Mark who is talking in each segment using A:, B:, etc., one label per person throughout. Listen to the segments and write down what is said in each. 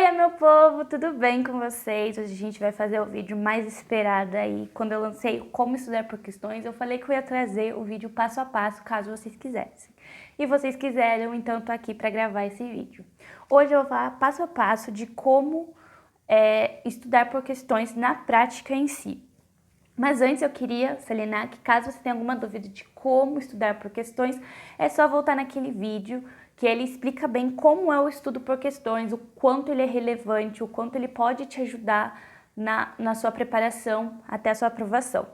A: Oiê, meu povo, tudo bem com vocês? Hoje a gente vai fazer o vídeo mais esperado aí. Quando eu lancei Como Estudar por Questões, eu falei que eu ia trazer o vídeo passo a passo, caso vocês quisessem. E vocês quiseram, então eu tô aqui para gravar esse vídeo. Hoje eu vou falar passo a passo de como estudar por questões na prática em si. Mas antes eu queria salientar que caso você tenha alguma dúvida de como estudar por questões, é só voltar naquele vídeo que ele explica bem como é o estudo por questões, o quanto ele é relevante, o quanto ele pode te ajudar na sua preparação até a sua aprovação.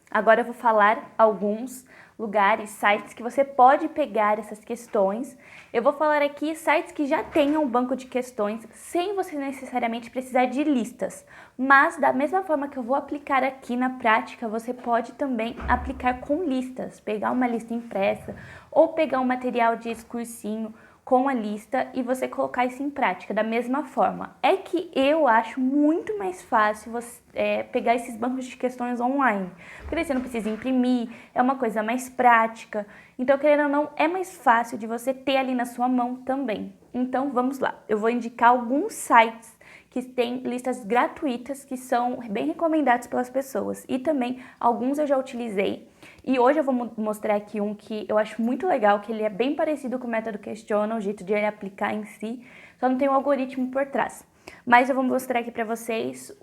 A: Agora eu vou falar alguns lugares, sites que você pode pegar essas questões. Eu vou falar aqui sites que já tenham um banco de questões, sem você necessariamente precisar de listas. Mas da mesma forma que eu vou aplicar aqui na prática, você pode também aplicar com listas. Pegar uma lista impressa ou pegar um material de cursinho com a lista e você colocar isso em prática da mesma forma. É que eu acho muito mais fácil você pegar esses bancos de questões online, porque daí você não precisa imprimir, é uma coisa mais prática. Então, querendo ou não, é mais fácil de você ter ali na sua mão também. Então, vamos lá. Eu vou indicar alguns sites que têm listas gratuitas que são bem recomendados pelas pessoas. E também, alguns eu já utilizei. E hoje eu vou mostrar aqui um que eu acho muito legal, que ele é bem parecido com o método Questiona, o jeito de ele aplicar em si, só não tem um algoritmo por trás. Mas eu vou mostrar aqui para vocês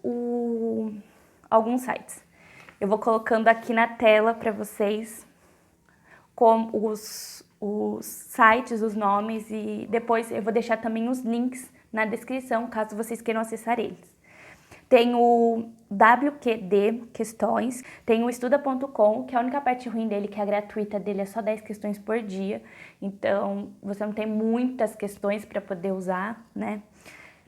A: alguns sites. Eu vou colocando aqui na tela para vocês com os sites, os nomes, e depois eu vou deixar também os links na descrição, caso vocês queiram acessar eles. Tem o WQD Questões, tem o Estuda.com, que a única parte ruim dele, que é a gratuita dele, é só 10 questões por dia. Então, você não tem muitas questões para poder usar, né?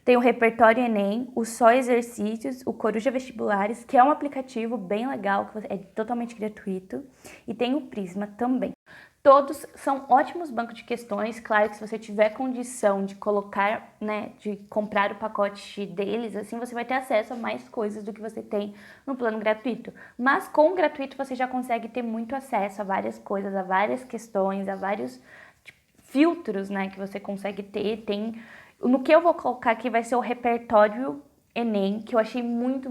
A: Tem o Repertório Enem, o Só Exercícios, o Coruja Vestibulares, que é um aplicativo bem legal, que é totalmente gratuito. E tem o Prisma também. Todos são ótimos bancos de questões, claro que se você tiver condição de colocar, né, de comprar o pacote deles, assim você vai ter acesso a mais coisas do que você tem no plano gratuito. Mas com o gratuito você já consegue ter muito acesso a várias coisas, a várias questões, a vários filtros, né, que você consegue ter. No que eu vou colocar aqui vai ser o Repertório Enem, que eu achei muito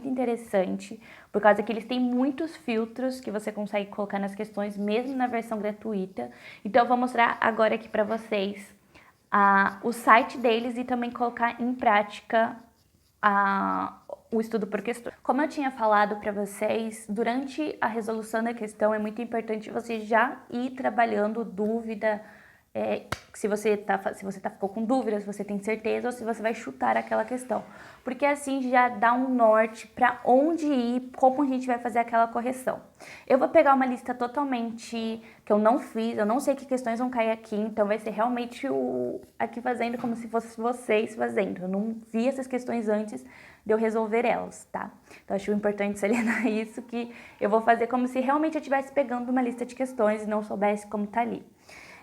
A: interessante, por causa que eles têm muitos filtros que você consegue colocar nas questões, mesmo na versão gratuita. Então eu vou mostrar agora aqui para vocês o site deles e também colocar em prática o estudo por questões. Como eu tinha falado para vocês, durante a resolução da questão é muito importante você já ir trabalhando dúvida, se você ficou com dúvidas, se você tem certeza ou se você vai chutar aquela questão. Porque assim já dá um norte para onde ir, como a gente vai fazer aquela correção. Eu vou pegar uma lista totalmente que eu não fiz, eu não sei que questões vão cair aqui, então vai ser realmente aqui fazendo como se fosse vocês fazendo. Eu não vi essas questões antes de eu resolver elas, tá? Então acho importante salientar isso, que eu vou fazer como se realmente eu estivesse pegando uma lista de questões e não soubesse como tá ali.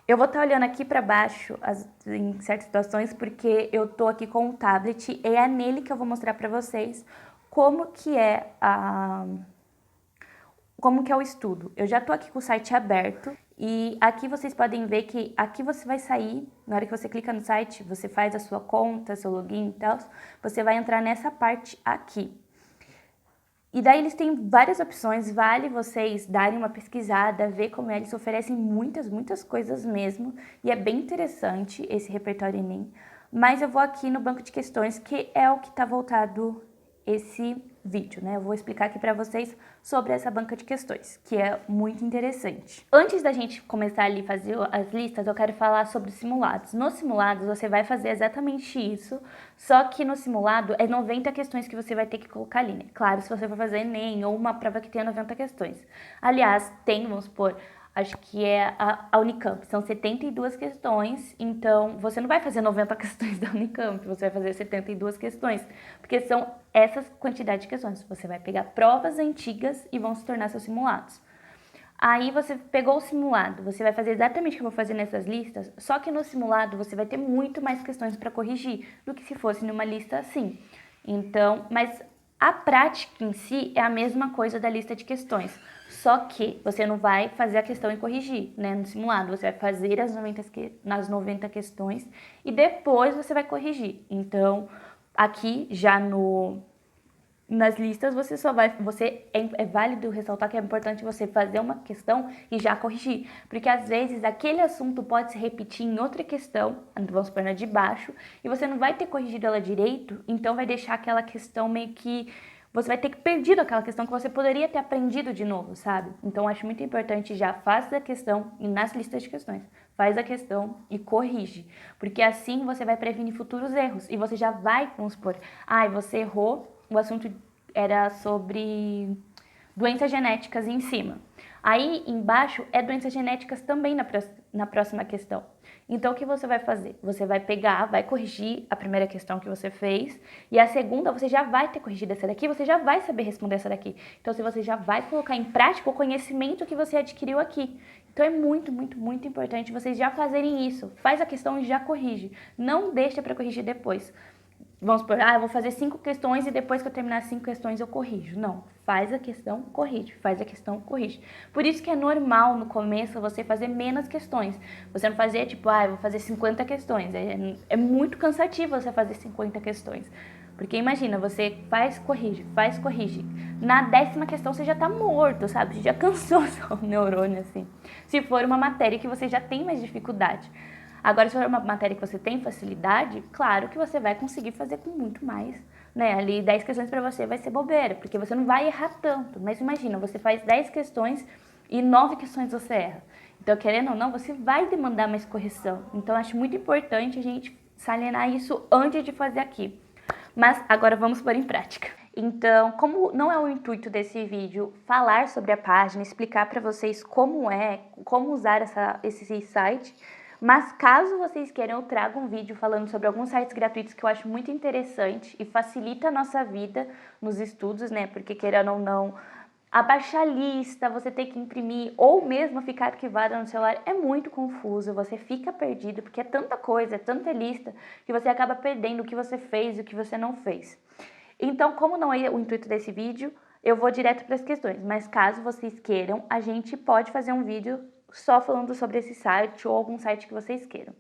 A: Eu vou estar olhando aqui para baixo em certas situações, porque eu tô aqui com o tablet e é nele que eu vou mostrar para vocês como que é o estudo. Eu já tô aqui com o site aberto e aqui vocês podem ver que aqui você vai sair, na hora que você clica no site, você faz a sua conta, seu login e tal, você vai entrar nessa parte aqui. E daí eles têm várias opções, vale vocês darem uma pesquisada, ver como eles oferecem muitas coisas mesmo. E é bem interessante esse Repertório Enem. Mas eu vou aqui no banco de questões, que é o que está voltado esse vídeo, né? Eu vou explicar aqui para vocês sobre essa banca de questões, que é muito interessante. Antes da gente começar ali a fazer as listas, eu quero falar sobre os simulados. Nos simulados, você vai fazer exatamente isso, só que no simulado é 90 questões que você vai ter que colocar ali, né? Claro, se você for fazer Enem ou uma prova que tenha 90 questões. Aliás, vamos supor, acho que é a Unicamp, são 72 questões, então você não vai fazer 90 questões da Unicamp, você vai fazer 72 questões, porque são essas quantidade de questões. Você vai pegar provas antigas e vão se tornar seus simulados. Aí você pegou o simulado, você vai fazer exatamente o que eu vou fazer nessas listas, só que no simulado você vai ter muito mais questões para corrigir do que se fosse numa lista assim. Então, mas A prática em si é a mesma coisa da lista de questões, só que você não vai fazer a questão e corrigir, né, no simulado. Você vai fazer nas 90 questões e depois você vai corrigir. Então, aqui já nas listas é válido ressaltar que é importante você fazer uma questão e já corrigir, porque às vezes aquele assunto pode se repetir em outra questão, vamos supor na de baixo, e você não vai ter corrigido ela direito, então vai deixar aquela questão meio que você vai ter que perdido aquela questão que você poderia ter aprendido de novo, sabe? Então acho muito importante já faz a questão e nas listas de questões faz a questão e corrige, porque assim você vai prevenir futuros erros e você já vai, vamos supor, você errou. O assunto era sobre doenças genéticas em cima. Aí embaixo é doenças genéticas também na próxima questão. Então o que você vai fazer? Você vai pegar, vai corrigir a primeira questão que você fez e a segunda você já vai ter corrigido essa daqui, você já vai saber responder essa daqui. Então você já vai colocar em prática o conhecimento que você adquiriu aqui. Então é muito, muito, muito importante vocês já fazerem isso. Faz a questão e já corrige. Não deixa para corrigir depois. Vamos supor, eu vou fazer 5 questões e depois que eu terminar as 5 questões eu corrijo. Não, faz a questão, corrige, faz a questão, corrige. Por isso que é normal no começo você fazer menos questões. Você não fazer tipo, eu vou fazer 50 questões. É muito cansativo você fazer 50 questões. Porque imagina, você faz, corrige. Na 10ª questão você já tá morto, sabe? Você já cansou seu neurônio, assim. Se for uma matéria que você já tem mais dificuldade. Agora, se for uma matéria que você tem facilidade, claro que você vai conseguir fazer com muito mais, né? Ali 10 questões para você vai ser bobeira, porque você não vai errar tanto. Mas imagina, você faz 10 questões e 9 questões você erra. Então, querendo ou não, você vai demandar mais correção. Então, acho muito importante a gente salientar isso antes de fazer aqui. Mas agora vamos pôr em prática. Então, como não é o intuito desse vídeo falar sobre a página, explicar para vocês como usar esse site, mas caso vocês queiram, eu trago um vídeo falando sobre alguns sites gratuitos que eu acho muito interessante e facilita a nossa vida nos estudos, né? Porque querendo ou não, abaixar a lista, você ter que imprimir ou mesmo ficar arquivada no celular é muito confuso, você fica perdido porque é tanta coisa, é tanta lista que você acaba perdendo o que você fez e o que você não fez. Então, como não é o intuito desse vídeo, eu vou direto para as questões, mas caso vocês queiram, a gente pode fazer um vídeo só falando sobre esse site ou algum site que vocês queiram.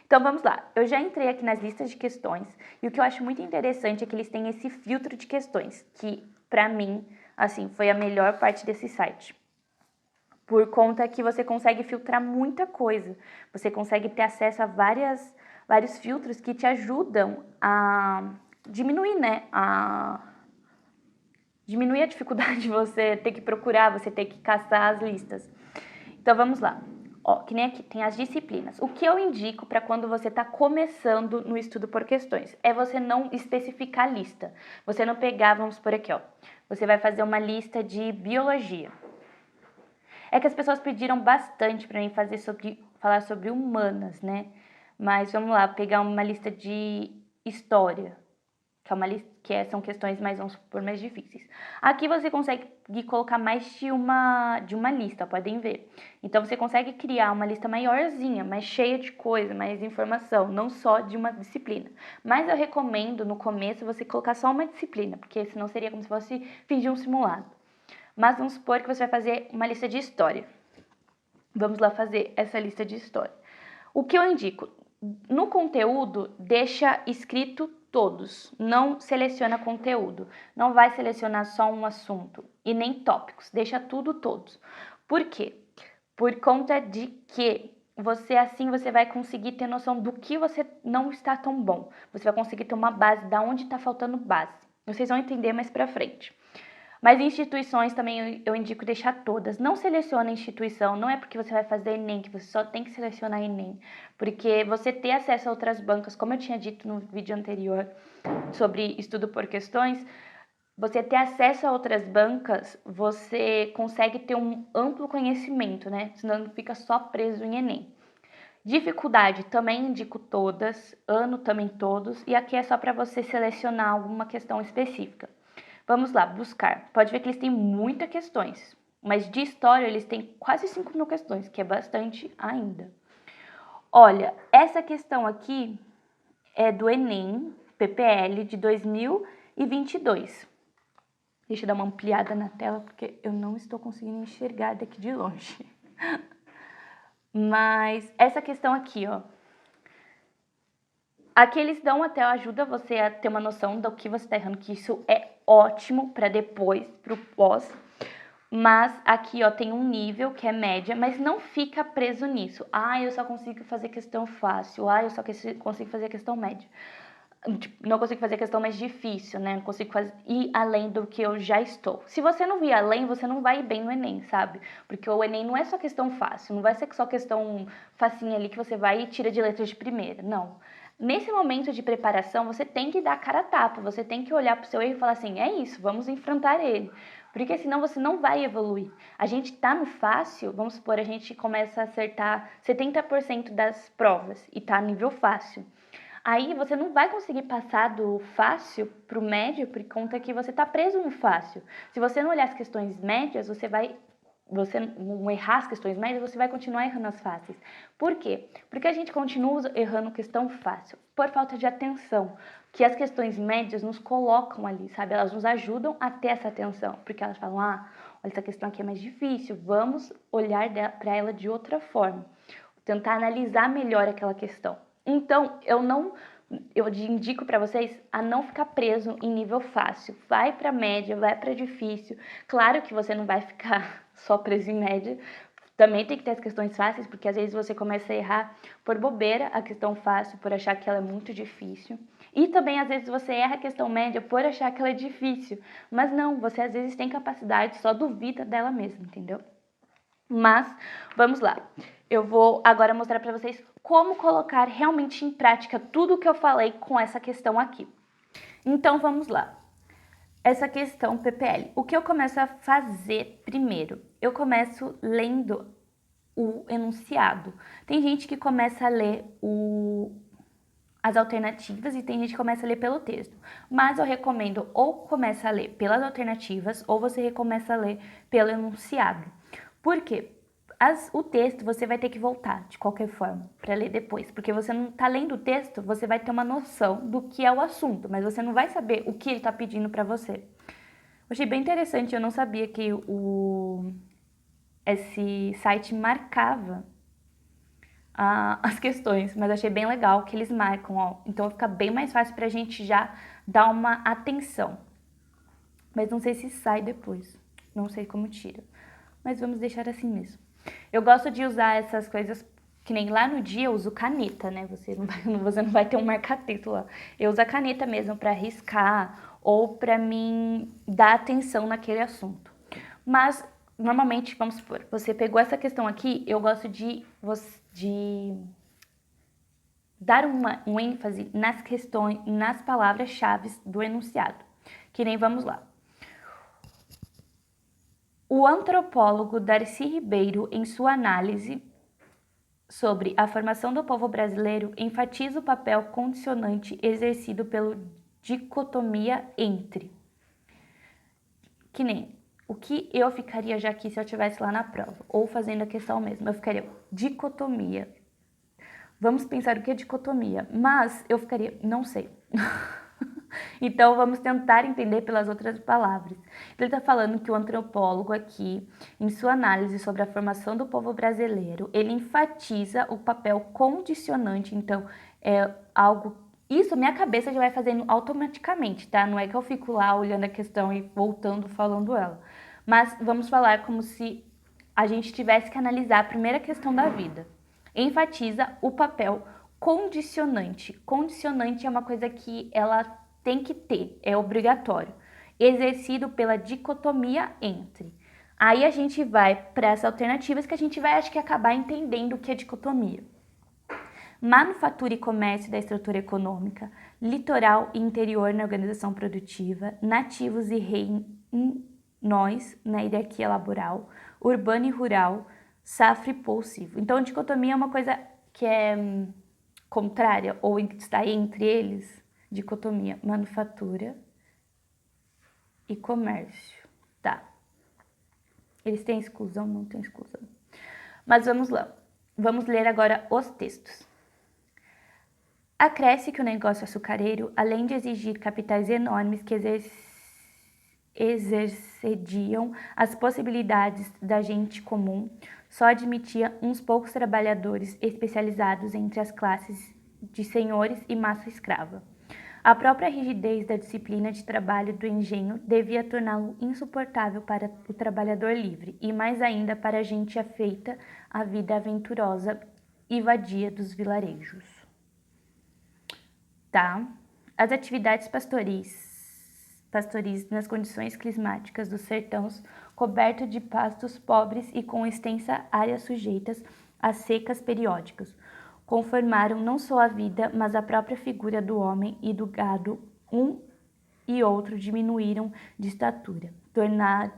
A: Então vamos lá, eu já entrei aqui nas listas de questões e o que eu acho muito interessante é que eles têm esse filtro de questões, que pra mim, assim, foi a melhor parte desse site. Por conta que você consegue filtrar muita coisa, você consegue ter acesso a vários filtros que te ajudam a diminuir, né, diminuir a dificuldade de você ter que procurar, você ter que caçar as listas. Então vamos lá. Ó, que nem aqui, tem as disciplinas. O que eu indico para quando você está começando no estudo por questões é você não especificar a lista. Você não pegar, vamos por aqui, ó. Você vai fazer uma lista de biologia. É que as pessoas pediram bastante para mim falar sobre humanas, né? Mas vamos lá, pegar uma lista de história, que é uma lista são questões vamos supor, mais difíceis. Aqui você consegue colocar mais de uma lista, podem ver. Então você consegue criar uma lista maiorzinha, mais cheia de coisa, mais informação, não só de uma disciplina. Mas eu recomendo no começo você colocar só uma disciplina, porque senão seria como se fosse fingir um simulado. Mas vamos supor que você vai fazer uma lista de história. Vamos lá fazer essa lista de história. O que eu indico? No conteúdo, deixa escrito todos, não seleciona conteúdo, não vai selecionar só um assunto e nem tópicos, deixa tudo todos. Por quê? Por conta de que você vai conseguir ter noção do que você não está tão bom. Você vai conseguir ter uma base da onde está faltando base. Vocês vão entender mais pra frente. Mas instituições também eu indico deixar todas. Não selecione a instituição, não é porque você vai fazer Enem que você só tem que selecionar Enem. Porque você ter acesso a outras bancas, como eu tinha dito no vídeo anterior sobre estudo por questões, você ter acesso a outras bancas, você consegue ter um amplo conhecimento, né? Senão não fica só preso em Enem. Dificuldade também indico todas, ano também todos, e aqui é só para você selecionar alguma questão específica. Vamos lá, buscar. Pode ver que eles têm muitas questões, mas de história eles têm quase 5.000 questões, que é bastante ainda. Olha, essa questão aqui é do Enem, PPL, de 2022. Deixa eu dar uma ampliada na tela, porque eu não estou conseguindo enxergar daqui de longe. Mas essa questão aqui, ó. Aqui eles dão até ajuda você a ter uma noção do que você está errando, que isso é ótimo para depois, para o pós. Mas aqui, ó, tem um nível que é média, mas não fica preso nisso. Ah, eu só consigo fazer questão fácil. Ah, eu só consigo fazer questão média. Tipo, não consigo fazer questão mais difícil, né? Não consigo ir além do que eu já estou. Se você não vir além, você não vai ir bem no Enem, sabe? Porque o Enem não é só questão fácil, não vai ser só questão facinha ali que você vai e tira de letra de primeira, não. Nesse momento de preparação, você tem que dar a cara a tapa, você tem que olhar pro seu erro e falar assim, é isso, vamos enfrentar ele. Porque senão você não vai evoluir. A gente tá no fácil, vamos supor, a gente começa a acertar 70% das provas e tá no nível fácil. Aí você não vai conseguir passar do fácil para o médio por conta que você está preso no fácil. Se você não olhar as questões médias, você não errar as questões médias, você vai continuar errando as fáceis. Por quê? Porque a gente continua errando questão fácil, por falta de atenção. Que as questões médias nos colocam ali, sabe? Elas nos ajudam a ter essa atenção. Porque elas falam, olha, essa questão aqui é mais difícil, vamos olhar para ela de outra forma. Tentar analisar melhor aquela questão. Então, eu indico para vocês a não ficar preso em nível fácil. Vai para média, vai para difícil. Claro que você não vai ficar só preso em média. Também tem que ter as questões fáceis, porque às vezes você começa a errar por bobeira a questão fácil, por achar que ela é muito difícil. E também às vezes você erra a questão média por achar que ela é difícil. Mas não, você às vezes tem capacidade, só duvida dela mesma, entendeu? Mas, vamos lá. Eu vou agora mostrar para vocês como colocar realmente em prática tudo o que eu falei com essa questão aqui. Então, vamos lá. Essa questão PPL. O que eu começo a fazer primeiro? Eu começo lendo o enunciado. Tem gente que começa a ler as alternativas e tem gente que começa a ler pelo texto. Mas eu recomendo ou começa a ler pelas alternativas ou você começa a ler pelo enunciado. Por quê? O texto você vai ter que voltar de qualquer forma para ler depois, porque você não está lendo o texto, você vai ter uma noção do que é o assunto, mas você não vai saber o que ele está pedindo para você. Eu achei bem interessante, eu não sabia que esse site marcava as questões, mas achei bem legal que eles marcam, ó. Então fica bem mais fácil para a gente já dar uma atenção. Mas não sei se sai depois, não sei como tira, mas vamos deixar assim mesmo. Eu gosto de usar essas coisas, que nem lá no dia eu uso caneta, né? Você não vai ter um marca-texto lá. Eu uso a caneta mesmo para riscar ou para mim dar atenção naquele assunto. Mas, normalmente, vamos supor, você pegou essa questão aqui, eu gosto de dar um ênfase nas questões, nas palavras-chave do enunciado. Que nem vamos lá. O antropólogo Darcy Ribeiro, em sua análise sobre a formação do povo brasileiro, enfatiza o papel condicionante exercido pela dicotomia entre. Que nem o que eu ficaria já aqui se eu estivesse lá na prova, ou fazendo a questão mesmo, eu ficaria dicotomia. Vamos pensar o que é dicotomia, mas eu ficaria, não sei. Então, vamos tentar entender pelas outras palavras. Ele está falando que o antropólogo aqui, em sua análise sobre a formação do povo brasileiro, ele enfatiza o papel condicionante. Então, é algo... Isso, minha cabeça já vai fazendo automaticamente, tá? Não é que eu fico lá olhando a questão e voltando, falando ela. Mas vamos falar como se a gente tivesse que analisar a primeira questão da vida. Enfatiza o papel condicionante. Condicionante é uma coisa que ela tem que ter, é obrigatório, exercido pela dicotomia entre. Aí a gente vai para as alternativas que a gente vai, acho que, acabar entendendo o que é dicotomia. Manufatura e comércio da estrutura econômica, litoral e interior na organização produtiva, nativos e reinos na hierarquia laboral, urbano e rural, safra e possível. Então, dicotomia é uma coisa que é contrária ou está entre eles. Dicotomia, manufatura e comércio. Tá. Eles têm exclusão? Não tem exclusão. Mas vamos lá. Vamos ler agora os textos. Acresce que o negócio açucareiro, além de exigir capitais enormes que excediam as possibilidades da gente comum, só admitia uns poucos trabalhadores especializados entre as classes de senhores e massa escrava. A própria rigidez da disciplina de trabalho do engenho devia torná-lo insuportável para o trabalhador livre e mais ainda para a gente afeita à vida aventurosa e vadia dos vilarejos. Tá? As atividades pastoris nas condições climáticas dos sertões, coberto de pastos pobres e com extensa área sujeitas a secas periódicas, conformaram não só a vida, mas a própria figura do homem e do gado. Um e outro diminuíram de estatura, tornaram-se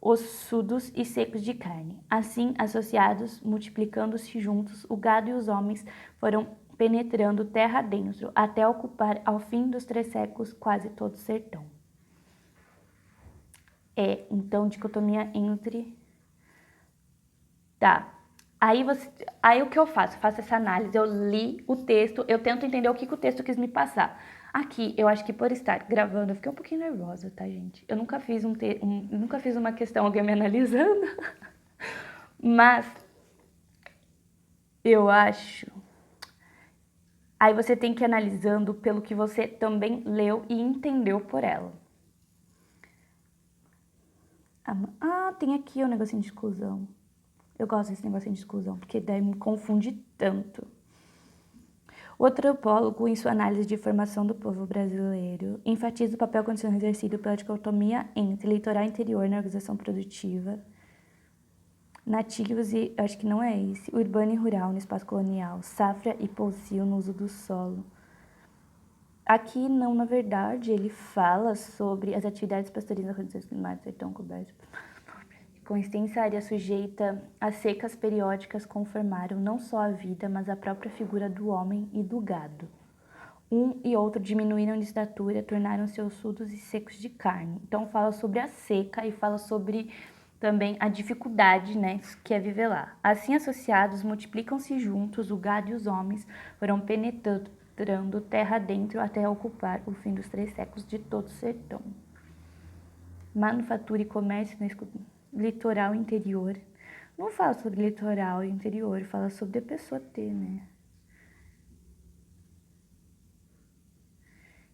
A: ossudos e secos de carne. Assim, associados, multiplicando-se juntos, o gado e os homens foram penetrando terra dentro, até ocupar, ao fim dos 3 séculos, quase todo o sertão. Então, dicotomia entre... Tá. Aí o que eu faço? Eu faço essa análise, eu li o texto, eu tento entender o que o texto quis me passar. Aqui, eu acho que por estar gravando, eu fiquei um pouquinho nervosa, tá, gente? Eu nunca fiz nunca fiz uma questão, alguém me analisando, mas eu acho... Aí você tem que ir analisando pelo que você também leu e entendeu por ela. Tem aqui o negocinho de exclusão. Eu gosto desse negocinho de exclusão, porque daí me confunde tanto. O antropólogo, em sua análise de formação do povo brasileiro, enfatiza o papel condicional exercido pela dicotomia entre litoral e interior na organização produtiva, nativos e, acho que não é esse, urbano e rural no espaço colonial, safra e pousio no uso do solo. Aqui não, na verdade, ele fala sobre as atividades pastoris nas condições climáticas sertão coberto com extensa área sujeita a secas periódicas conformaram não só a vida, mas a própria figura do homem e do gado. Um e outro diminuíram de estatura, tornaram-se ossudos e secos de carne. Então fala sobre a seca e fala sobre também a dificuldade, né, que é viver lá. Assim associados, multiplicam-se juntos, o gado e os homens foram penetrando terra dentro até ocupar o fim dos 3 séculos de todo o sertão. Manufatura e comércio no litoral e interior. Não fala sobre litoral e interior, fala sobre a pessoa ter, né?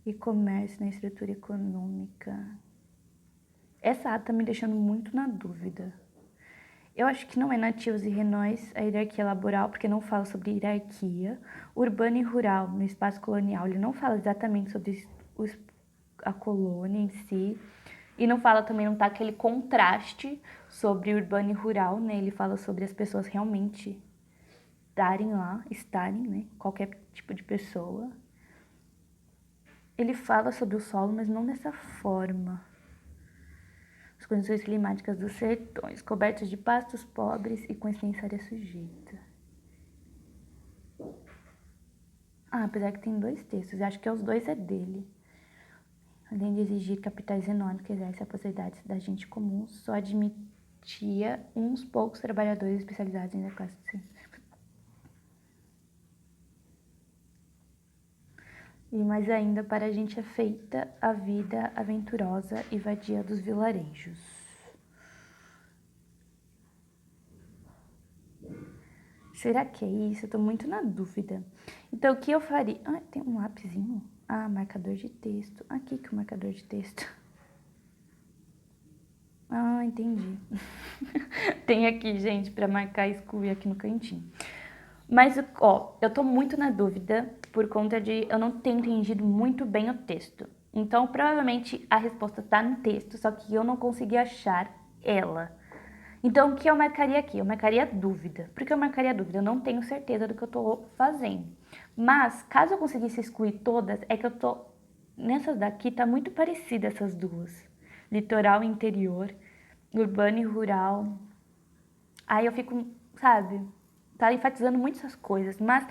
A: E comércio na estrutura econômica. Essa ata tá me deixando muito na dúvida. Eu acho que não é nativos e renóis a hierarquia laboral, porque não fala sobre hierarquia. Urbano e rural no espaço colonial, ele não fala exatamente sobre a colônia em si. E não fala também, não tá aquele contraste sobre urbano e rural, né? Ele fala sobre as pessoas realmente estarem, né? Qualquer tipo de pessoa. Ele fala sobre o solo, mas não dessa forma. As condições climáticas dos sertões, cobertos de pastos pobres e com extensa área sujeita. Apesar que tem 2 textos, eu acho que os 2 é dele. Além de exigir capitais enormes que exercem a possibilidade da gente comum, só admitia uns poucos trabalhadores especializados em classe de ciência. E mais ainda para a gente é feita a vida aventurosa e vadia dos vilarejos. Será que é isso? Eu tô muito na dúvida. Então, o que eu faria? Tem um lapisinho. Marcador de texto. Aqui que é o marcador de texto. Entendi. Tem aqui, gente, para marcar e excluir aqui no cantinho. Mas, eu tô muito na dúvida por conta de eu não ter entendido muito bem o texto. Então, provavelmente a resposta tá no texto, só que eu não consegui achar ela. Então, o que eu marcaria aqui? Eu marcaria dúvida. Por que eu marcaria dúvida? Eu não tenho certeza do que eu tô fazendo. Mas, caso eu conseguisse excluir todas, é que eu tô... Nessas daqui tá muito parecida essas duas. Litoral e interior, urbano e rural. Aí eu fico, sabe, tá enfatizando muito essas coisas. Mas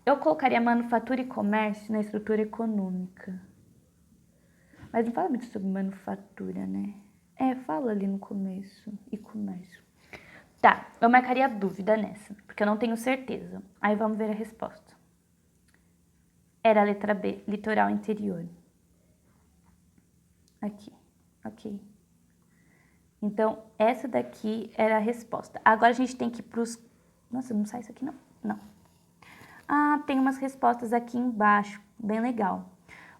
A: eu colocaria manufatura e comércio na estrutura econômica. Mas não fala muito sobre manufatura, né? Fala ali no começo, e comércio. Tá, eu marcaria dúvida nessa, porque eu não tenho certeza. Aí vamos ver a resposta. Era a letra B, litoral interior. Aqui, ok. Então, essa daqui era a resposta. Agora a gente tem que ir pros... Nossa, não sai isso aqui não? Não. Ah, tem umas respostas aqui embaixo, bem legal,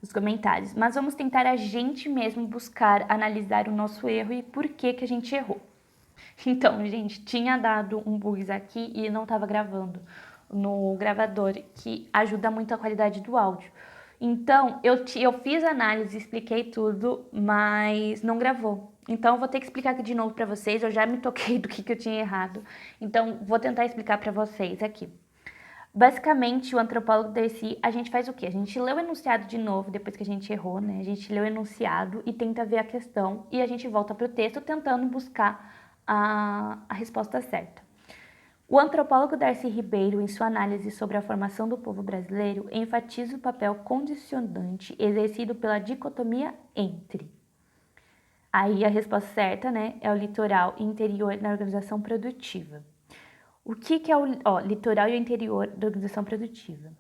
A: os comentários. Mas vamos tentar a gente mesmo buscar, analisar o nosso erro e por que que a gente errou. Então, gente, tinha dado um bugs aqui e não estava gravando no gravador, que ajuda muito a qualidade do áudio. Então, eu fiz a análise, expliquei tudo, mas não gravou. Então, eu vou ter que explicar aqui de novo para vocês. Eu já me toquei do que eu tinha errado. Então, vou tentar explicar para vocês aqui. Basicamente, o antropólogo Darcy, a gente faz o quê? A gente lê o enunciado de novo, depois que a gente errou, né? A gente lê o enunciado e tenta ver a questão e a gente volta para o texto tentando buscar a resposta certa. O antropólogo Darcy Ribeiro, em sua análise sobre a formação do povo brasileiro, enfatiza o papel condicionante exercido pela dicotomia entre. Aí a resposta certa, né, é o litoral e interior na organização produtiva. O que é o litoral e o interior da organização produtiva?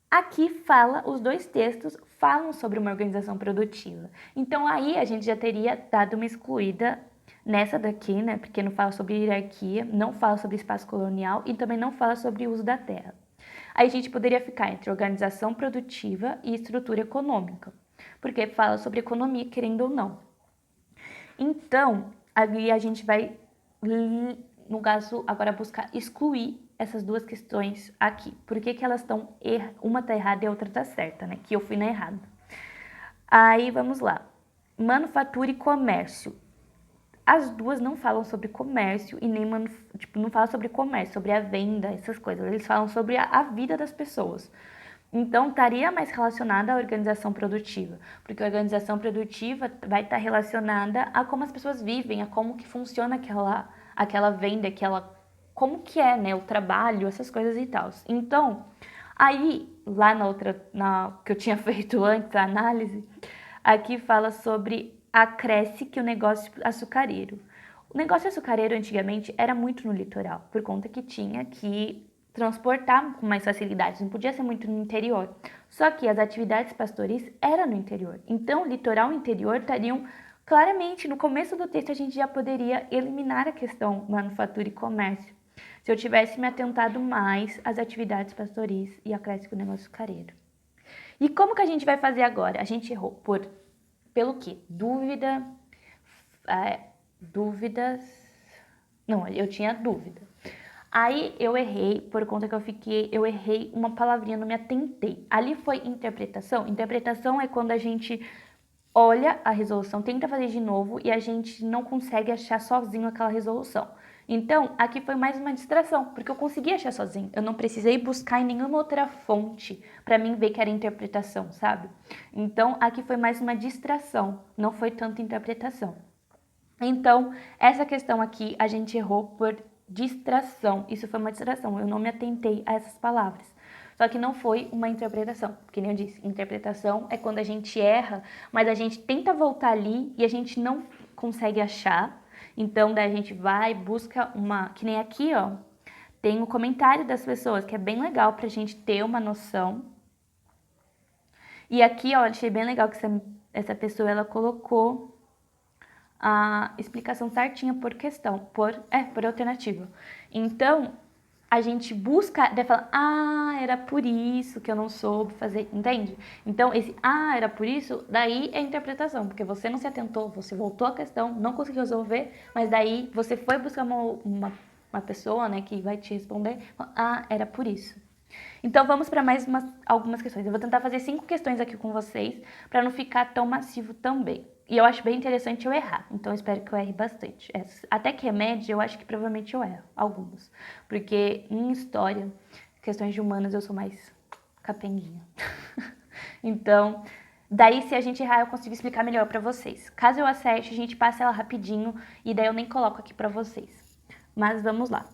A: Aqui os dois textos falam sobre uma organização produtiva. Então aí a gente já teria dado uma excluída nessa daqui, né? Porque não fala sobre hierarquia, não fala sobre espaço colonial e também não fala sobre o uso da terra. Aí a gente poderia ficar entre organização produtiva e estrutura econômica, porque fala sobre economia, querendo ou não. Então, aí a gente vai, no caso, agora buscar excluir essas duas questões aqui. Por que elas estão, uma tá errada e a outra tá certa, né? Que eu fui na errada. Aí, vamos lá. Manufatura e comércio. As duas não falam sobre comércio e nem não falam sobre comércio, sobre a venda, essas coisas. Eles falam sobre a vida das pessoas. Então, estaria mais relacionada à organização produtiva, porque a organização produtiva vai estar relacionada a como as pessoas vivem, a como que funciona aquela venda, como que é, né, o trabalho, essas coisas e tal. Então, aí, lá que eu tinha feito antes, a análise, aqui fala sobre a Cresce, que é o negócio açucareiro. O negócio açucareiro, antigamente, era muito no litoral, por conta que tinha que transportar com mais facilidade, não podia ser muito no interior. Só que as atividades pastoris eram no interior. Então, litoral e interior estariam claramente, no começo do texto a gente já poderia eliminar a questão manufatura e comércio. Se eu tivesse me atentado mais às atividades pastoris e a Cresce com o negócio açucareiro. E como que a gente vai fazer agora? A gente errou pelo quê? Dúvidas... Não, eu tinha dúvida. Aí eu errei, por conta que eu errei uma palavrinha, não me atentei. Ali foi interpretação. Interpretação é quando a gente olha a resolução, tenta fazer de novo e a gente não consegue achar sozinho aquela resolução. Então, aqui foi mais uma distração, porque eu consegui achar sozinho. Eu não precisei buscar em nenhuma outra fonte para mim ver que era interpretação, sabe? Então, aqui foi mais uma distração, não foi tanto interpretação. Então, essa questão aqui a gente errou por distração. Isso foi uma distração, eu não me atentei a essas palavras. Só que não foi uma interpretação, porque nem eu disse, interpretação é quando a gente erra, mas a gente tenta voltar ali e a gente não consegue achar. Então, daí a gente vai, busca que nem aqui, ó, tem o comentário das pessoas, que é bem legal pra gente ter uma noção. E aqui, ó, achei bem legal que essa pessoa, ela colocou a explicação certinha por questão, por alternativa. Então, a gente busca, daí fala, era por isso que eu não soube fazer, entende? Então, esse era por isso, daí é interpretação, porque você não se atentou, você voltou à questão, não conseguiu resolver, mas daí você foi buscar uma pessoa, né, que vai te responder, era por isso. Então, vamos para mais algumas questões. Eu vou tentar fazer 5 questões aqui com vocês, para não ficar tão massivo também. E eu acho bem interessante eu errar, então eu espero que eu erre bastante. Até que é média, eu acho que provavelmente eu erro, algumas. Porque em história, questões de humanas, eu sou mais capenguinha. Então, daí se a gente errar, eu consigo explicar melhor pra vocês. Caso eu acerte, a gente passa ela rapidinho e daí eu nem coloco aqui pra vocês. Mas vamos lá.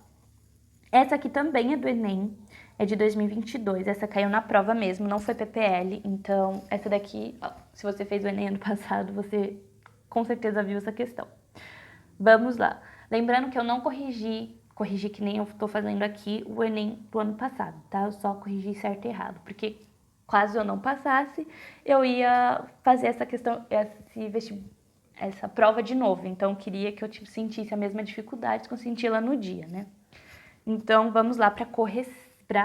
A: Essa aqui também é do Enem, é de 2022, essa caiu na prova mesmo, não foi PPL, então essa daqui, se você fez o Enem ano passado, você com certeza viu essa questão. Vamos lá. Lembrando que eu não corrigi que nem eu tô fazendo aqui, o Enem do ano passado, tá? Eu só corrigi certo e errado, porque caso eu não passasse, eu ia fazer essa questão, essa prova de novo. Então, eu queria que eu sentisse a mesma dificuldade que eu senti lá no dia, né? Então, vamos lá para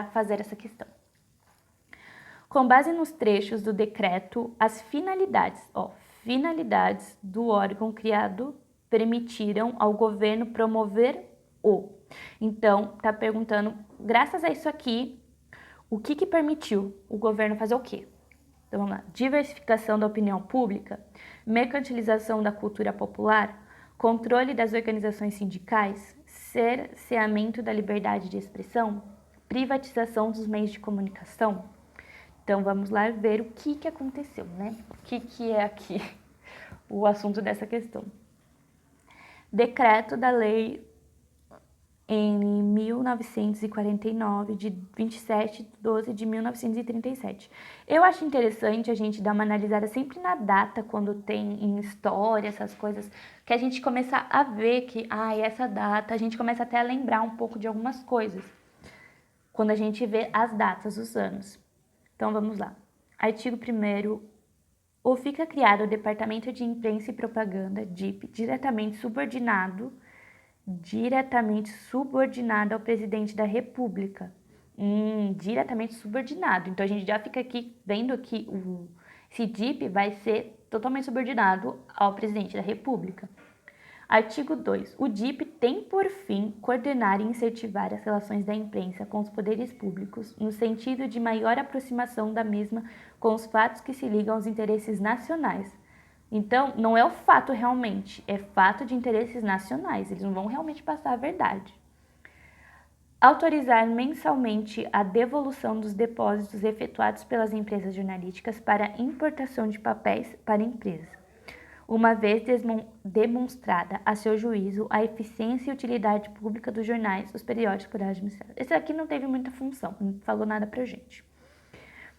A: fazer essa questão. Com base nos trechos do decreto, as finalidades do órgão criado permitiram ao governo promover o. Então, tá perguntando, graças a isso aqui, o que permitiu o governo fazer o quê? Então, vamos lá. Diversificação da opinião pública, mercantilização da cultura popular, controle das organizações sindicais, cerceamento da liberdade de expressão, privatização dos meios de comunicação. Então, vamos lá ver o que aconteceu, né? O que é aqui o assunto dessa questão. Decreto da Lei em 1949, de 27 de 12 de 1937. Eu acho interessante a gente dar uma analisada sempre na data, quando tem em história, essas coisas, que a gente começa a ver que, essa data, a gente começa até a lembrar um pouco de algumas coisas, quando a gente vê as datas, os anos. Então, vamos lá. Artigo 1º. Ou fica criado o Departamento de Imprensa e Propaganda, DIP, diretamente subordinado ao presidente da República. Diretamente subordinado. Então, a gente já fica aqui vendo que esse DIP vai ser totalmente subordinado ao presidente da República. Artigo 2. O DIP tem por fim coordenar e incentivar as relações da imprensa com os poderes públicos, no sentido de maior aproximação da mesma com os fatos que se ligam aos interesses nacionais. Então, não é o fato realmente, é fato de interesses nacionais, eles não vão realmente passar a verdade. Autorizar mensalmente a devolução dos depósitos efetuados pelas empresas jornalísticas para importação de papéis para a empresa, uma vez demonstrada a seu juízo a eficiência e utilidade pública dos jornais, os periódicos por administrados. Esse aqui não teve muita função, não falou nada pra gente.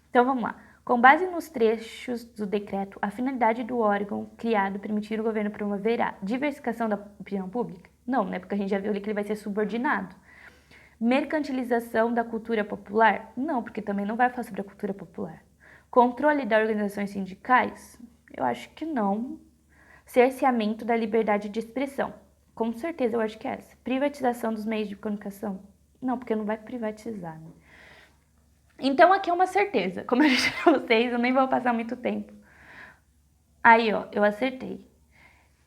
A: Então vamos lá. Com base nos trechos do decreto, a finalidade do órgão criado permitir o governo promover a diversificação da opinião pública? Não, né? Porque a gente já viu ali que ele vai ser subordinado. Mercantilização da cultura popular? Não, porque também não vai falar sobre a cultura popular. Controle das organizações sindicais? Eu acho que não. Cerceamento da liberdade de expressão? Com certeza eu acho que é essa. Privatização dos meios de comunicação? Não, porque não vai privatizar, né? Então, aqui é uma certeza. Como eu disse pra vocês, eu nem vou passar muito tempo. Aí, ó, eu acertei.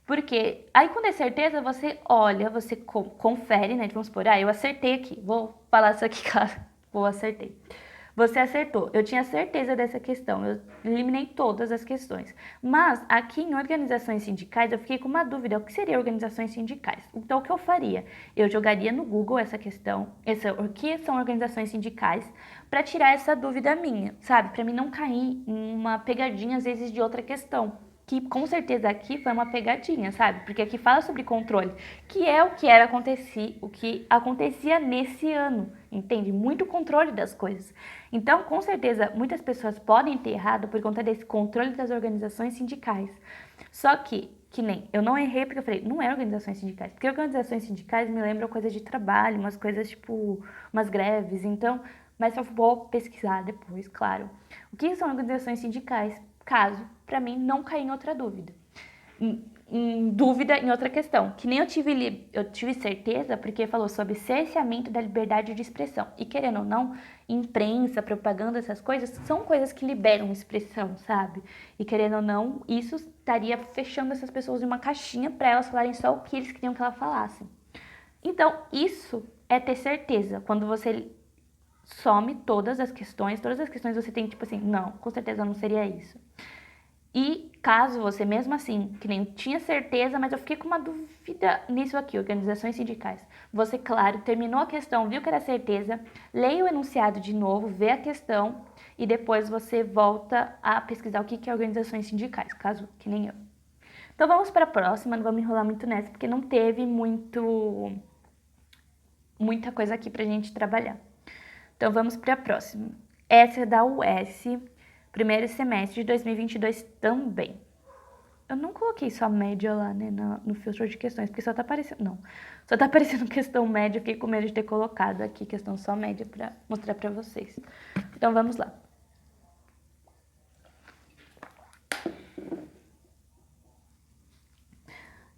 A: Porque aí, quando é certeza, você olha, você confere, né? Vamos supor, eu acertei aqui. Vou falar isso aqui, claro. Acertei. Você acertou. Eu tinha certeza dessa questão. Eu eliminei todas as questões. Mas, aqui em organizações sindicais, eu fiquei com uma dúvida. O que seria organizações sindicais? Então, o que eu faria? Eu jogaria no Google essa questão. O que são organizações sindicais? Para tirar essa dúvida minha, sabe? Para mim não cair em uma pegadinha, às vezes, de outra questão. Que com certeza aqui foi uma pegadinha, sabe? Porque aqui fala sobre controle, que é o que acontecia nesse ano, entende? Muito controle das coisas. Então, com certeza, muitas pessoas podem ter errado por conta desse controle das organizações sindicais. Só que nem, eu não errei porque eu falei, não é organizações sindicais, porque organizações sindicais me lembram coisas de trabalho, umas coisas tipo, umas greves, então, mas eu vou pesquisar depois, claro. O que são organizações sindicais? Caso, para mim, não cair em outra dúvida. Dúvida em outra questão, que nem eu tive certeza, porque falou sobre cerceamento da liberdade de expressão. E querendo ou não, imprensa, propaganda, essas coisas, são coisas que liberam expressão, sabe? E querendo ou não, isso estaria fechando essas pessoas em uma caixinha para elas falarem só o que eles queriam que elas falassem. Então, isso é ter certeza. Quando você some todas as questões você tem tipo assim, não, com certeza não seria isso. E caso você mesmo assim, que nem tinha certeza, mas eu fiquei com uma dúvida nisso aqui, organizações sindicais. Você, claro, terminou a questão, viu que era certeza, leia o enunciado de novo, vê a questão e depois você volta a pesquisar o que é organizações sindicais, caso que nem eu. Então vamos para a próxima, não vamos enrolar muito nessa, porque não teve muita coisa aqui pra gente trabalhar. Então, vamos para a próxima. Essa é da US, primeiro semestre de 2022 também. Eu não coloquei só média lá, né, no filtro de questões, porque só tá aparecendo... Não, só tá aparecendo questão média, eu fiquei com medo de ter colocado aqui questão só média para mostrar para vocês. Então, vamos lá.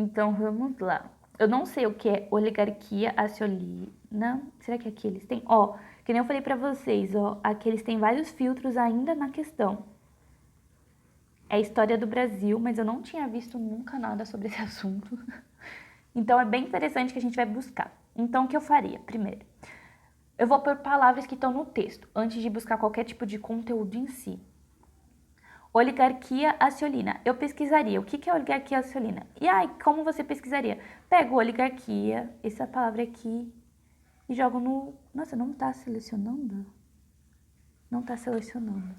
A: Então, vamos lá. Eu não sei o que é oligarquia aciolina. Será que aqui eles têm? Ó, que nem eu falei pra vocês, ó. Aqui eles têm vários filtros ainda na questão. É a história do Brasil, mas eu não tinha visto nunca nada sobre esse assunto. Então, é bem interessante que a gente vai buscar. Então, o que eu faria? Primeiro, eu vou pôr palavras que estão no texto, antes de buscar qualquer tipo de conteúdo em si. Oligarquia aciolina. Eu pesquisaria o que é oligarquia aciolina. E aí, como você pesquisaria? Pego oligarquia, essa palavra aqui, e jogo no... Nossa, não tá selecionando? Não tá selecionando.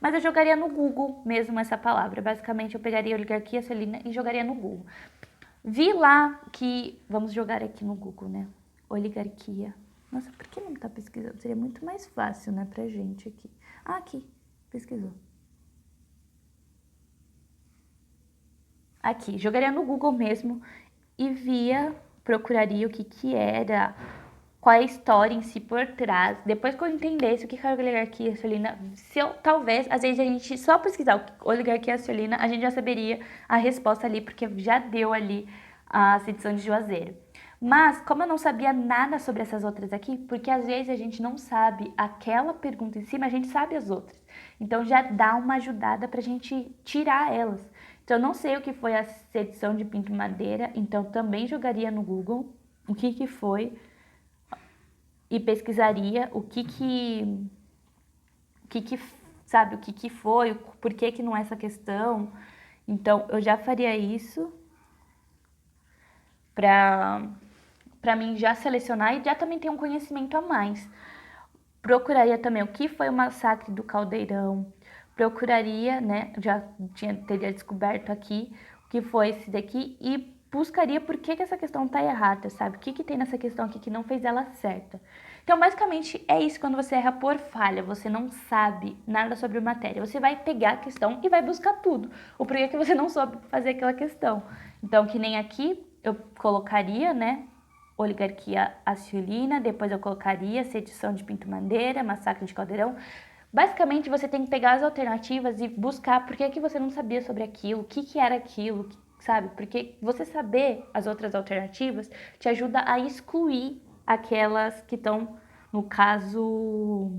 A: Mas eu jogaria no Google mesmo essa palavra. Basicamente, eu pegaria oligarquia aciolina e jogaria no Google. Vi lá que... Vamos jogar aqui no Google, né? Oligarquia. Nossa, por que não tá pesquisando? Seria muito mais fácil, né, pra gente aqui. Ah, aqui. Pesquisou. Aqui, jogaria no Google mesmo e procuraria o que era, qual é a história em si por trás. Depois que eu entendesse o que é a oligarquia aciolina, talvez, às vezes a gente só pesquisar oligarquia aciolina, a gente já saberia a resposta ali, porque já deu ali a sedição de Juazeiro. Mas, como eu não sabia nada sobre essas outras aqui, porque às vezes a gente não sabe aquela pergunta em si, mas a gente sabe as outras. Então já dá uma ajudada pra gente tirar elas. Então eu não sei o que foi a sedição de Pinto Madeira, então também jogaria no Google o que foi e pesquisaria sabe, o que foi, por que não é essa questão. Então eu já faria isso para mim já selecionar e já também ter um conhecimento a mais. Procuraria também o que foi o massacre do Caldeirão. Procuraria, né, teria descoberto aqui o que foi esse daqui e buscaria por que essa questão tá errada, sabe? O que tem nessa questão aqui que não fez ela certa. Então, basicamente, é isso quando você erra por falha, você não sabe nada sobre a matéria. Você vai pegar a questão e vai buscar tudo. O porquê que você não soube fazer aquela questão. Então, que nem aqui, eu colocaria, né, oligarquia aciolina, depois eu colocaria sedição de Pinto Madeira, massacre de Caldeirão. Basicamente, você tem que pegar as alternativas e buscar por que você não sabia sobre aquilo, o que era aquilo, sabe? Porque você saber as outras alternativas te ajuda a excluir aquelas que estão, no caso,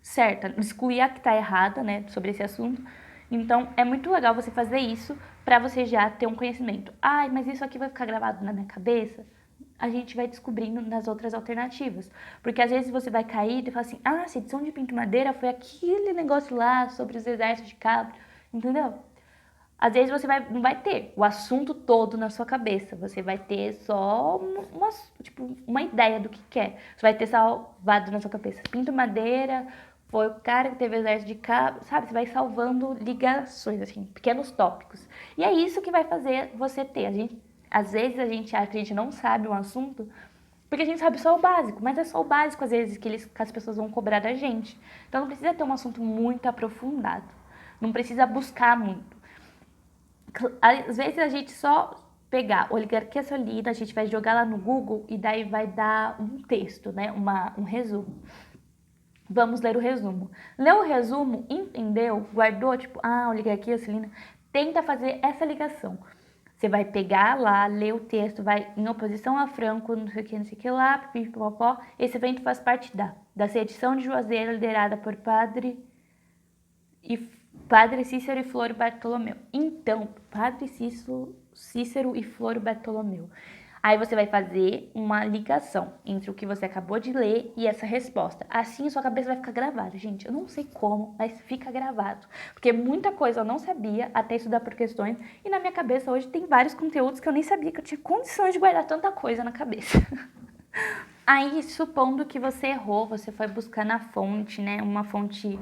A: certa, excluir a que está errada, né, sobre esse assunto. Então, é muito legal você fazer isso para você já ter um conhecimento. Ai, mas isso aqui vai ficar gravado na minha cabeça? A gente vai descobrindo nas outras alternativas. Porque às vezes você vai cair e fala assim, ah, a sedição de Pinto Madeira foi aquele negócio lá sobre os exércitos de cabra, entendeu? Às vezes você não vai ter o assunto todo na sua cabeça, você vai ter só uma ideia do que é. Você vai ter salvado na sua cabeça. Pinto Madeira foi o cara que teve o exército de cabra, sabe? Você vai salvando ligações, assim, pequenos tópicos. E é isso que vai fazer você ter. Às vezes a gente acha que a gente não sabe um assunto, porque a gente sabe só o básico, mas é só o básico, às vezes, que as pessoas vão cobrar da gente. Então não precisa ter um assunto muito aprofundado. Não precisa buscar muito. Às vezes a gente só pegar oligarquia aciolina, a gente vai jogar lá no Google e daí vai dar um texto, né? Um resumo. Vamos ler o resumo. Leu o resumo, entendeu? Guardou, tipo, oligarquia aciolina. Tenta fazer essa ligação. Você vai pegar lá, ler o texto, vai em oposição a Franco, não sei o que lá, pipipopó. Esse evento faz parte da sedição de Juazeiro, liderada por Padre Cícero e Floro Bartolomeu. Então, Padre Cícero e Floro Bartolomeu. Aí você vai fazer uma ligação entre o que você acabou de ler e essa resposta. Assim, sua cabeça vai ficar gravada. Gente, eu não sei como, mas fica gravado. Porque muita coisa eu não sabia até estudar por questões. E na minha cabeça hoje tem vários conteúdos que eu nem sabia que eu tinha condições de guardar tanta coisa na cabeça. Aí, supondo que você errou, você foi buscar na fonte, né? Uma fonte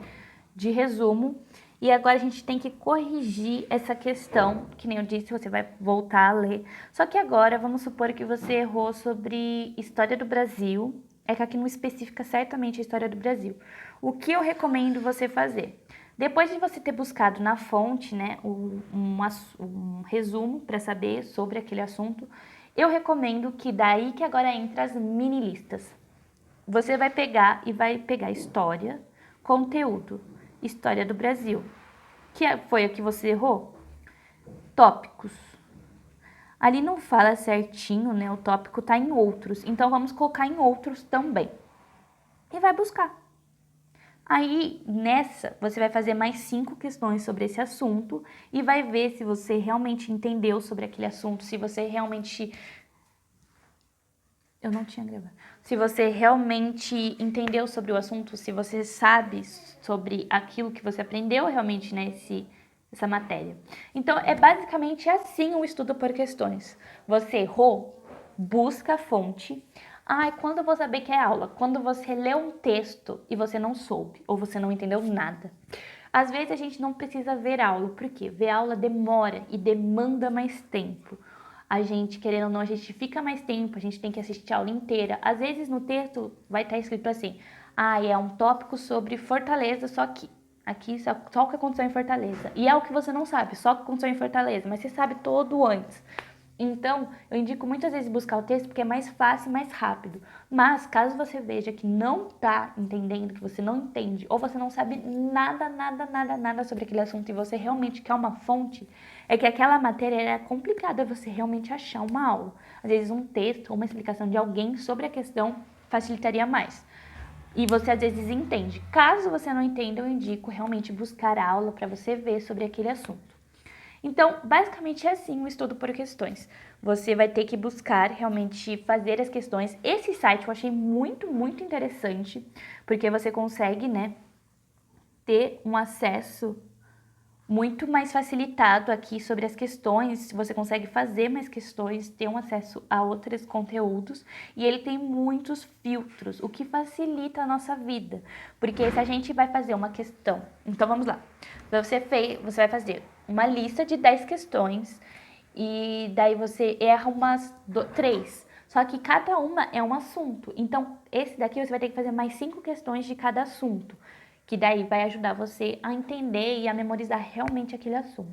A: de resumo. E agora a gente tem que corrigir essa questão, que nem eu disse, você vai voltar a ler. Só que agora, vamos supor que você errou sobre história do Brasil, é que aqui não especifica certamente a história do Brasil. O que eu recomendo você fazer? Depois de você ter buscado na fonte, né, um resumo para saber sobre aquele assunto, eu recomendo que daí que agora entra as mini listas. Você vai pegar história, conteúdo, história do Brasil, que foi a que você errou, tópicos. Ali não fala certinho, né? O tópico tá em outros. Então, vamos colocar em outros também. E vai buscar. Aí, nessa, você vai fazer mais 5 questões sobre esse assunto e vai ver se você realmente entendeu sobre aquele assunto, se você realmente... Eu não tinha gravado. Se você realmente entendeu sobre o assunto, se você sabe sobre aquilo que você aprendeu realmente nessa matéria. Então, é basicamente assim o estudo por questões. Você errou, busca a fonte. Quando eu vou saber que é aula? Quando você lê um texto e você não soube, ou você não entendeu nada. Às vezes a gente não precisa ver aula, por quê? Ver aula demora e demanda mais tempo. A gente, querendo ou não, a gente fica mais tempo, a gente tem que assistir a aula inteira. Às vezes no texto vai estar escrito assim, é um tópico sobre Fortaleza, só que aqui só o que aconteceu em Fortaleza. E é o que você não sabe, só o que aconteceu em Fortaleza, mas você sabe todo antes. Então, eu indico muitas vezes buscar o texto porque é mais fácil e mais rápido. Mas, caso você veja que não está entendendo, que você não entende, ou você não sabe nada sobre aquele assunto e você realmente quer uma fonte, é que aquela matéria é complicada você realmente achar uma aula. Às vezes um texto ou uma explicação de alguém sobre a questão facilitaria mais. E você às vezes entende. Caso você não entenda, eu indico realmente buscar a aula para você ver sobre aquele assunto. Então, basicamente é assim o estudo por questões. Você vai ter que buscar realmente fazer as questões. Esse site eu achei muito interessante, porque você consegue, né, ter um acesso muito mais facilitado aqui sobre as questões, você consegue fazer mais questões, ter um acesso a outros conteúdos e ele tem muitos filtros, o que facilita a nossa vida, porque se a gente vai fazer uma questão, então vamos lá, você vai fazer uma lista de 10 questões e daí você erra umas 3, só que cada uma é um assunto, então esse daqui você vai ter que fazer mais 5 questões de cada assunto, que daí vai ajudar você a entender e a memorizar realmente aquele assunto.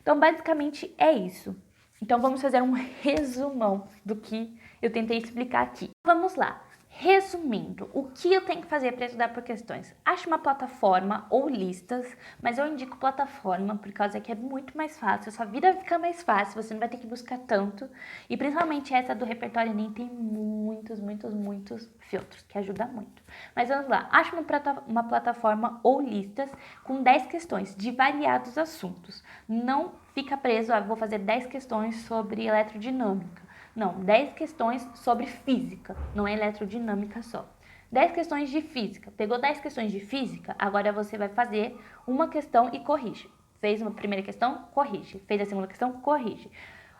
A: Então, basicamente é isso. Então, vamos fazer um resumão do que eu tentei explicar aqui. Vamos lá. Resumindo, o que eu tenho que fazer para estudar por questões? Ache uma plataforma ou listas, mas eu indico plataforma por causa que é muito mais fácil, a sua vida vai ficar mais fácil, você não vai ter que buscar tanto. E principalmente essa do repertório Enem tem muitos filtros, que ajuda muito. Mas vamos lá, ache uma plataforma ou listas com 10 questões de variados assuntos. Não fica preso vou fazer 10 questões sobre eletrodinâmica. Não, 10 questões sobre física, não é eletrodinâmica só. 10 questões de física. Pegou 10 questões de física, agora você vai fazer uma questão e corrige. Fez uma primeira questão, corrige. Fez a segunda questão, corrige.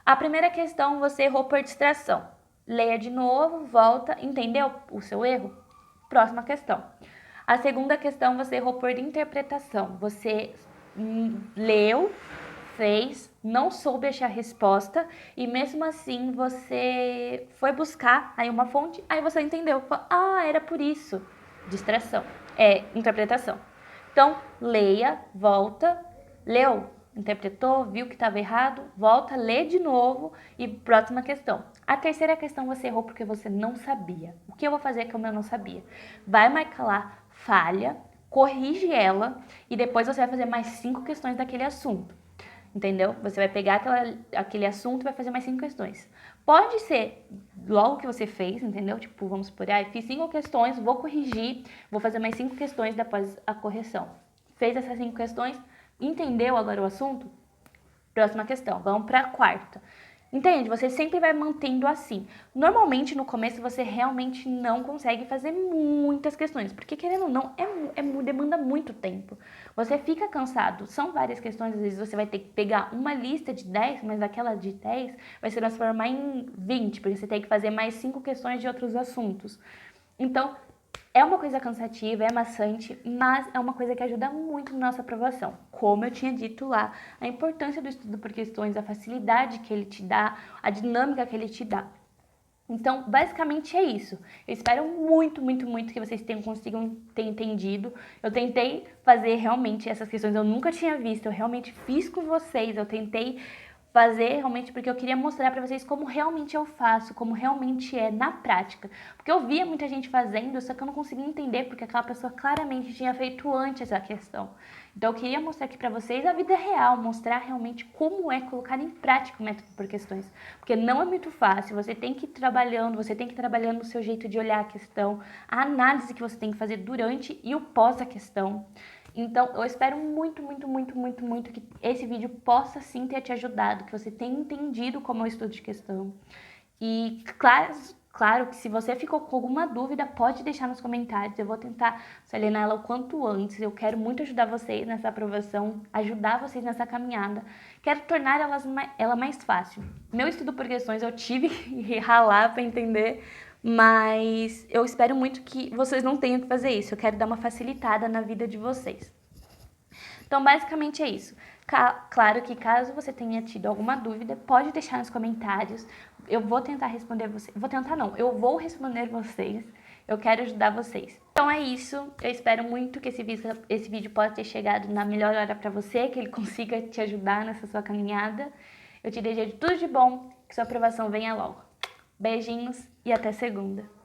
A: A primeira questão você errou por distração. Leia de novo, volta, entendeu o seu erro? Próxima questão. A segunda questão você errou por interpretação. Você leu, fez, não soube achar a resposta e mesmo assim você foi buscar aí uma fonte, aí você entendeu. Era por isso. Distração. Interpretação. Então, leia, volta, leu, interpretou, viu que estava errado, volta, lê de novo e próxima questão. A terceira questão você errou porque você não sabia. O que eu vou fazer como eu não sabia? Vai marcar lá falha, corrige ela e depois você vai fazer mais 5 questões daquele assunto. Entendeu? Você vai pegar aquele assunto e vai fazer mais 5 questões. Pode ser logo que você fez, entendeu? Tipo, vamos supor, fiz 5 questões, vou corrigir, vou fazer mais 5 questões depois a correção. Fez essas 5 questões, entendeu agora o assunto? Próxima questão, vamos para a quarta. Entende? Você sempre vai mantendo assim. Normalmente, no começo, você realmente não consegue fazer muitas questões, porque querendo ou não, demanda muito tempo. Você fica cansado. São várias questões, às vezes você vai ter que pegar uma lista de 10, mas aquela de 10 vai se transformar em 20, porque você tem que fazer mais 5 questões de outros assuntos. Então, é uma coisa cansativa, é maçante, mas é uma coisa que ajuda muito na nossa aprovação. Como eu tinha dito lá, a importância do estudo por questões, a facilidade que ele te dá, a dinâmica que ele te dá. Então, basicamente é isso. Eu espero muito que vocês consigam ter entendido. Eu tentei fazer realmente essas questões, eu nunca tinha visto, eu realmente fiz com vocês, eu tentei fazer realmente porque eu queria mostrar pra vocês como realmente eu faço, como realmente é na prática. Porque eu via muita gente fazendo, só que eu não conseguia entender porque aquela pessoa claramente tinha feito antes a questão. Então eu queria mostrar aqui pra vocês a vida real, mostrar realmente como é colocar em prática o método por questões. Porque não é muito fácil, você tem que ir trabalhando, você tem que ir trabalhando o seu jeito de olhar a questão, a análise que você tem que fazer durante e o pós a questão. Então, eu espero muito, muito, muito, muito, muito que esse vídeo possa sim ter te ajudado, que você tenha entendido como é o estudo de questão. E claro que se você ficou com alguma dúvida, pode deixar nos comentários. Eu vou tentar solucionar ela o quanto antes. Eu quero muito ajudar vocês nessa aprovação, ajudar vocês nessa caminhada. Quero tornar ela mais fácil. Meu estudo por questões eu tive que ralar para entender, mas eu espero muito que vocês não tenham que fazer isso. Eu quero dar uma facilitada na vida de vocês. Então, basicamente é isso. Claro que caso você tenha tido alguma dúvida, pode deixar nos comentários. Eu vou tentar responder vocês. Vou tentar não, eu vou responder vocês. Eu quero ajudar vocês. Então é isso. Eu espero muito que esse vídeo possa ter chegado na melhor hora para você, que ele consiga te ajudar nessa sua caminhada. Eu te desejo tudo de bom, que sua aprovação venha logo. Beijinhos e até segunda.